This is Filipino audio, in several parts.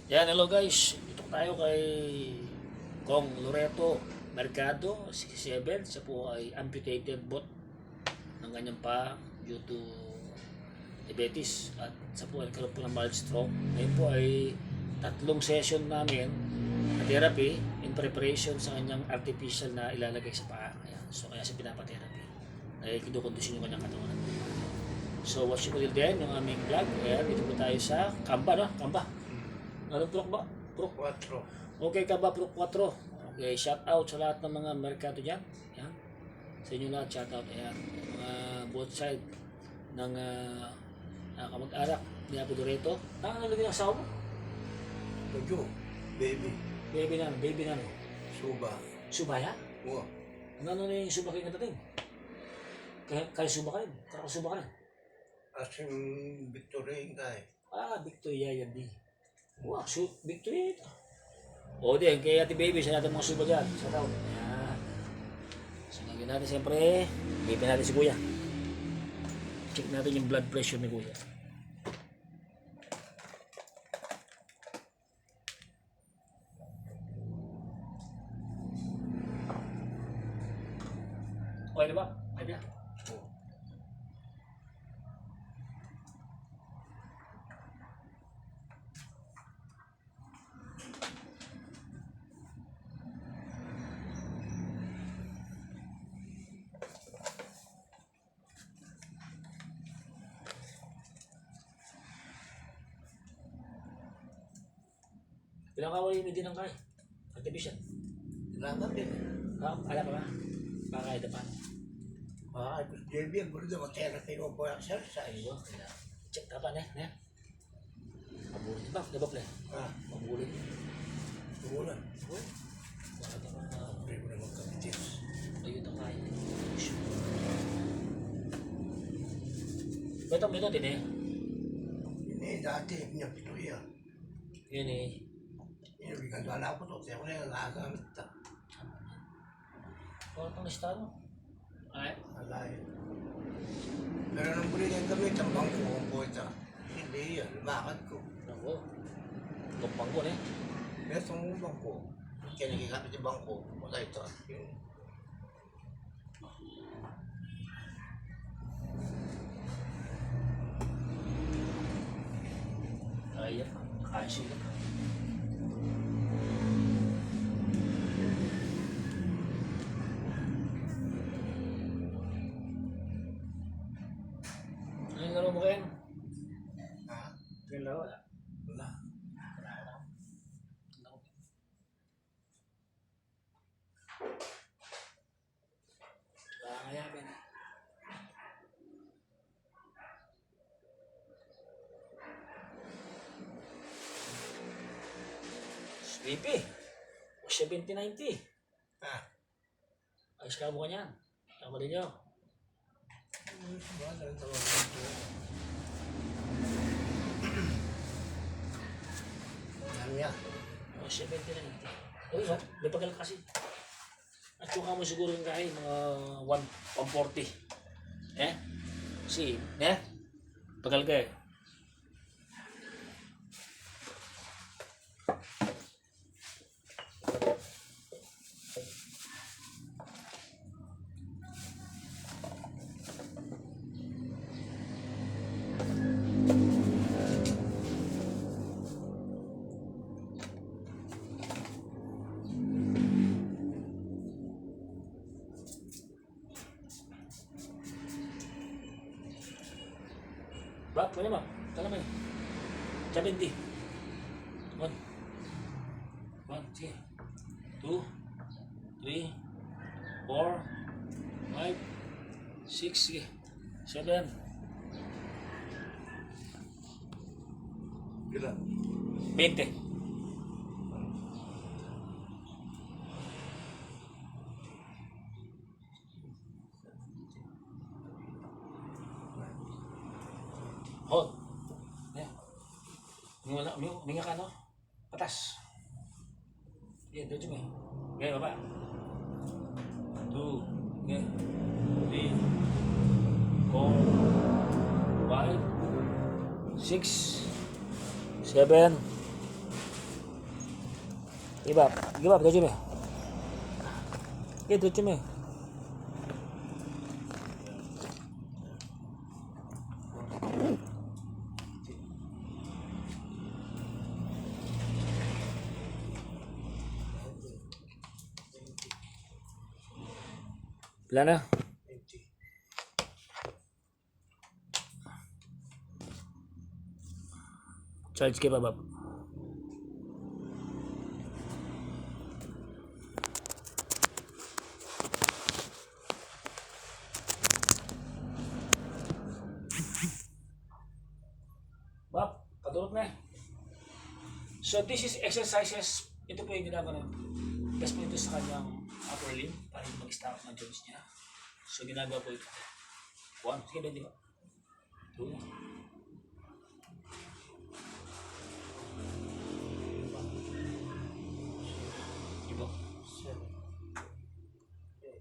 Yan, hello guys. Dito tayo kay Kong Loreto Mercado, 67. Siya po ay amputated both ng kanyang paa due to diabetes. At siya po ay nagkaroon po ng mild stroke. Ngayon po ay tatlong session namin na therapy in preparation sa kanyang artificial na ilalagay sa paa. Ayan. So kaya siya pinapa-therapy. Ay kinukondisyon yung kanyang katawan. So watch nyo din yung aming vlog. Ayan, dito po tayo sa Kamba, no? Kamba. Anong Prok ba? Prok 4. Okay ka ba, Prok 4? Okay, shout out sa lahat ng mga merkado dyan. Ayan. Sa inyo lahat, shout out. Ayan. Mga both side ng kamag-arak ni Apo Loreto. Ano nalagay ng asawa mo? Medyo, baby. Baby na. Suba. Subaya? Oo. Ano na yung suba kayo natating? Kaya suba ka rin? Suba ka rin? As in, Victoria Ingay. Victoria yan di. Wow, Victoria ito. O din, kaya Ate Baby, sa natin mga suba dyan. Sa taon. Ayan. So ngayon natin siyempre, bipin natin si Kuya. Check natin yung blood pressure ni Kuya. Okay na ba? Okay na. Oo. Ilang kawal yung din ang kay? Activation. Kailangan din. Alam ba? Baka ito pa. Ito si JB, ang gulo na therapy mo po exercise. Ayun, kaya. Check ka pa na. Mabulit ba? Diba play? Mabulit. Tumulan. Bakit naman na Hindi mo na magkabitis. ayun ang kaya. Ito din eh. Hindi, dati, niya Victoria. Yun eh. Inabigan doon ako to. Kaya ko na yung nakagamit na. Kung pang estado. Ay. Alay. Pero nung buli na yung gamit, ang bangko kong po ito. Hindi yan, lumakad ko. Ako. Kumpang ko eh. Pero itong bangko, kaya nagkikapit yung bangko, wala ito. Yung Ayan. Kaya sila. Ano yung laro mo kayo? Yung laro wala. wala. Kaya ba na? Sleepy. 70-90. Ayos ka mo kanyan. Tama din nyo. Ano yan? 70-90. Ayun ha, may pagal kasi. At saka mo siguro yung kain, mga 140. Si, pagal ka eh. Ba, pwede mo. Tala mo yun. 70. 1. 1, sige. 2, 3, 4, 5, 6, sige. 7. Ilan? 20. Hold. Huminga ka, no? Patas. Yan, doon mo. Okay, baba. 2, okay. 3, 4, 5, 6, 7, Iba, iba, diretso mo. Okay, diretso mo. Wala na. 20. Charge kay Babab. Bab, padulog na. So this is exercises. Ito po yung ginagawa natin. Gas po ito sa kanyang upper limb para hindi mag-stop ng joints niya. So ginagawa po ito. 1, sige, di ba? 2, iba. 7. 8.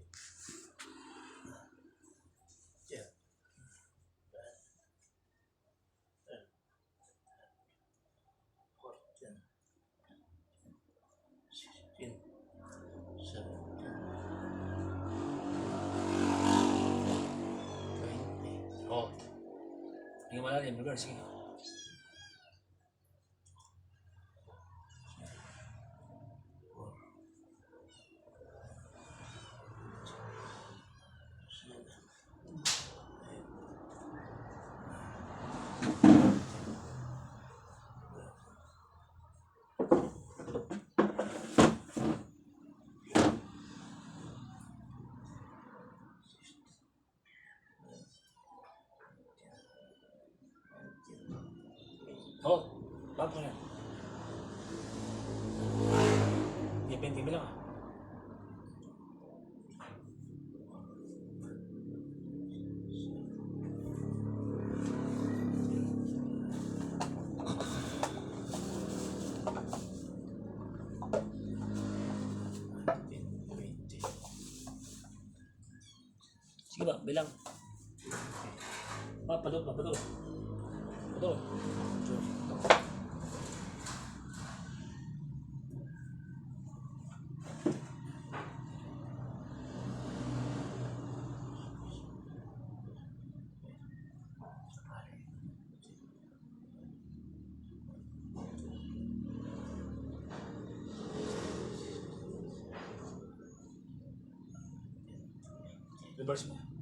Yeah. 14. 16. 17. 20. Oh. Hindi mo malalim, lugar, sige. Oh, bab mo na. Depende mo lang ah. Sige ba, bilang. Padul, padul. Padul. Reverse mo.